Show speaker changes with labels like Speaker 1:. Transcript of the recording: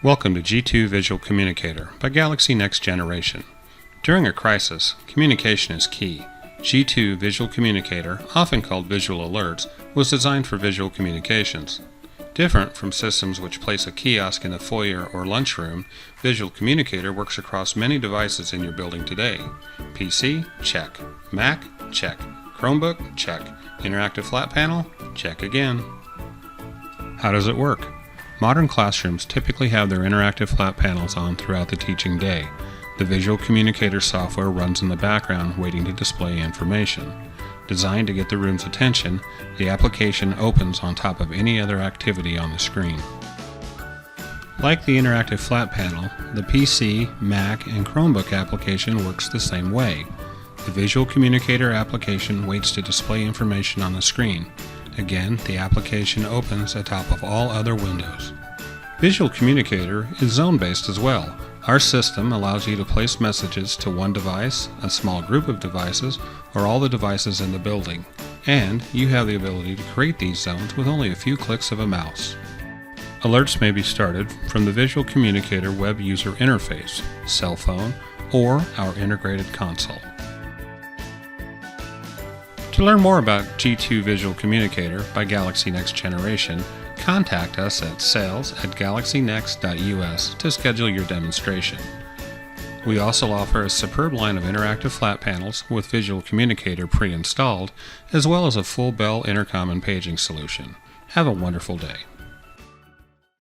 Speaker 1: Welcome to G2 Visual Communicator by Galaxy Next Generation. During a crisis, communication is key. G2 Visual Communicator, often called Visual Alerts, was designed for visual communications. Different from systems which place a kiosk in the foyer or lunchroom, Visual Communicator works across many devices in your building today. PC? Check. Mac? Check. Chromebook? Check. Interactive flat panel? Check again. How does it work? Modern classrooms typically have their interactive flat panels on throughout the teaching day. The Visual Communicator software runs in the background waiting to display information. Designed to get the room's attention, the application opens on top of any other activity on the screen. Like the interactive flat panel, the PC, Mac, and Chromebook application works the same way. The Visual Communicator application waits to display information on the screen. Again, the application opens atop of all other windows. Visual Communicator is zone-based as well. Our system allows you to place messages to one device, a small group of devices, or all the devices in the building. And you have the ability to create these zones with only a few clicks of a mouse. Alerts may be started from the Visual Communicator web user interface, cell phone, or our integrated console. To learn more about G2 Visual Communicator by Galaxy Next Generation, contact us at sales@galaxynext.us to schedule your demonstration. We also offer a superb line of interactive flat panels with Visual Communicator pre-installed, as well as a full bell intercom and paging solution. Have a wonderful day.